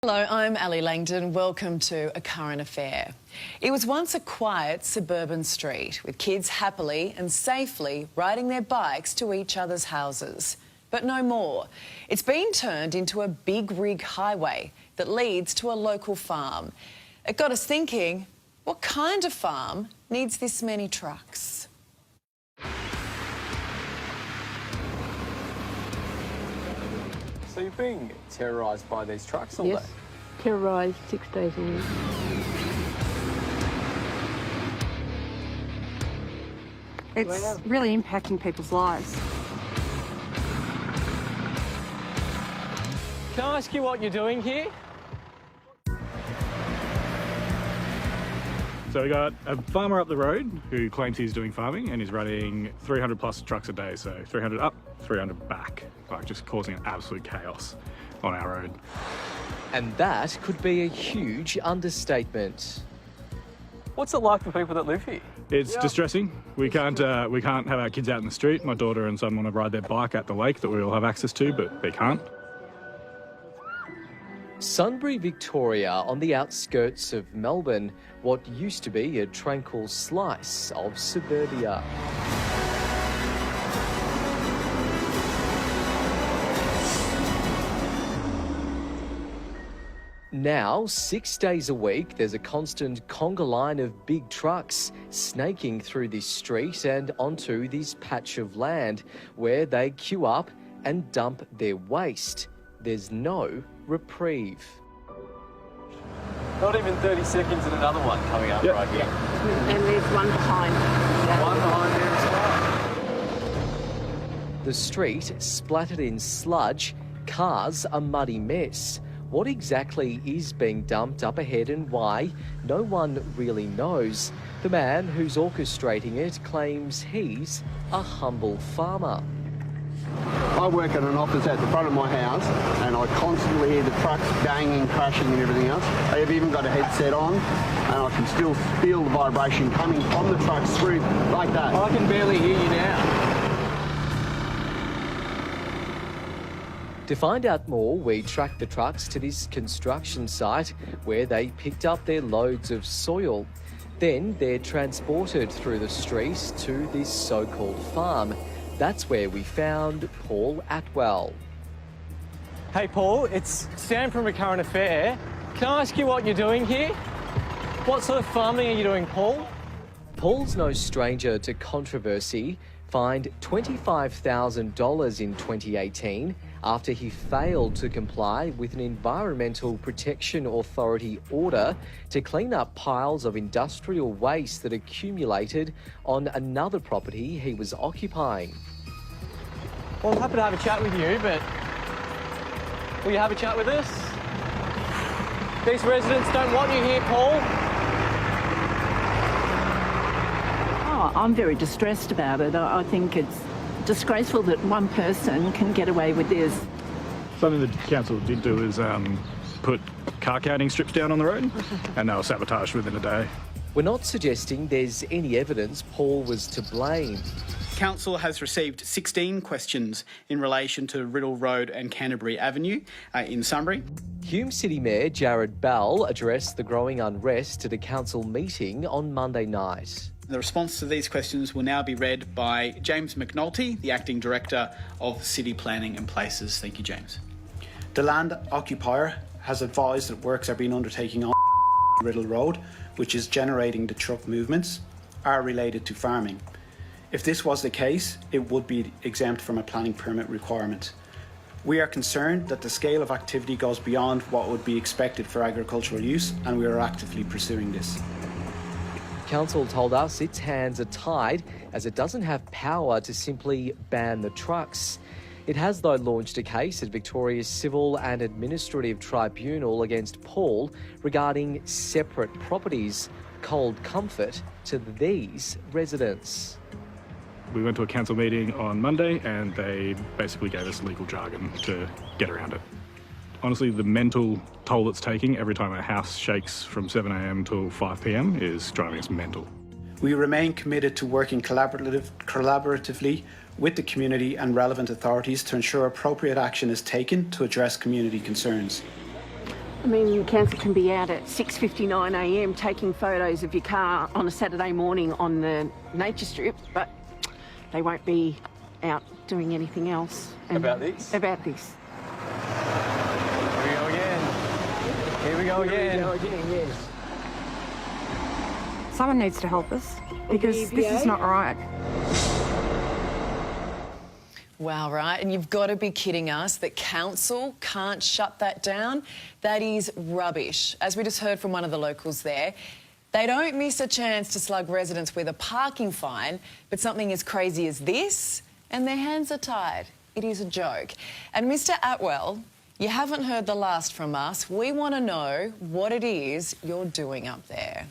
Hello, I'm Ali Langdon. Welcome to A Current Affair. It was once a quiet suburban street with kids happily and safely riding their bikes to each other's houses. But no more. It's been turned into a big rig highway that leads to a local farm. It got us thinking, what kind of farm needs this many trucks? So you're being terrorised by these trucks all day? Yes, terrorised 6 days a week. It's really impacting people's lives. Can I ask you what you're doing here? So we got a farmer up the road who claims he's doing farming and he's running 300 plus trucks a day, so 300 up, 300 back, like just causing an absolute chaos on our road. And that could be a huge understatement. What's it like for people that live here? It's distressing. We can't have our kids out in the street. My daughter and son want to ride their bike at the lake that we all have access to, but they can't. Sunbury, Victoria, on the outskirts of Melbourne, what used to be a tranquil slice of suburbia. Now, 6 days a week, there's a constant conga line of big trucks snaking through this street and onto this patch of land where they queue up and dump their waste. There's no reprieve. Not even 30 seconds and another one coming up right here. And there's one behind. One behind there as well. The street splattered in sludge, cars a muddy mess. What exactly is being dumped up ahead and why? No one really knows. The man who's orchestrating it claims he's a humble farmer. I work at an office at the front of my house and I constantly hear the trucks banging, crashing and everything else. I've even got a headset on and I can still feel the vibration coming from the trucks through like that. I can barely hear you now. To find out more, we tracked the trucks to this construction site where they picked up their loads of soil. Then they're transported through the street to this so-called farm. That's where we found Paul Atwell. Hey Paul, it's Sam from A Current Affair. Can I ask you what you're doing here? What sort of farming are you doing, Paul? Paul's no stranger to controversy. Fined $25,000 in 2018 after he failed to comply with an Environmental Protection Authority order to clean up piles of industrial waste that accumulated on another property he was occupying. Well, I'm happy to have a chat with you, but will you have a chat with us? These residents don't want you here, Paul. Oh, I'm very distressed about it. I think it's disgraceful that one person can get away with this. Something the council did do is put car counting strips down on the road and they were sabotaged within a day. We're not suggesting there's any evidence Paul was to blame. Council has received 16 questions in relation to Riddle Road and Canterbury Avenue in Sunbury. Hume City Mayor Jared Bell addressed the growing unrest at a council meeting on Monday night. The response to these questions will now be read by James McNulty, the Acting Director of City Planning and Places. Thank you, James. The land occupier has advised that works are being undertaken on Riddle Road, which is generating the truck movements, are related to farming. If this was the case, it would be exempt from a planning permit requirement. We are concerned that the scale of activity goes beyond what would be expected for agricultural use, and we are actively pursuing this. Council told us its hands are tied as it doesn't have power to simply ban the trucks. It has, though, launched a case at Victoria's Civil and Administrative Tribunal against Paul regarding separate properties, cold comfort to these residents. We went to a council meeting on Monday and they basically gave us legal jargon to get around it. Honestly, the mental toll it's taking every time our house shakes from 7 a.m. till 5 p.m. is driving us mental. We remain committed to working collaboratively with the community and relevant authorities to ensure appropriate action is taken to address community concerns. I mean, council can be out at 6:59 a.m. taking photos of your car on a Saturday morning on the nature strip, but they won't be out doing anything else. About this? About this. Here we go again. Here we go again. yes. Someone needs to help us because this is not right. Wow, right? And you've got to be kidding us that council can't shut that down. That is rubbish. As we just heard from one of the locals there, they don't miss a chance to slug residents with a parking fine, but something as crazy as this, and their hands are tied. It is a joke. And Mr. Atwell, you haven't heard the last from us. We want to know what it is you're doing up there.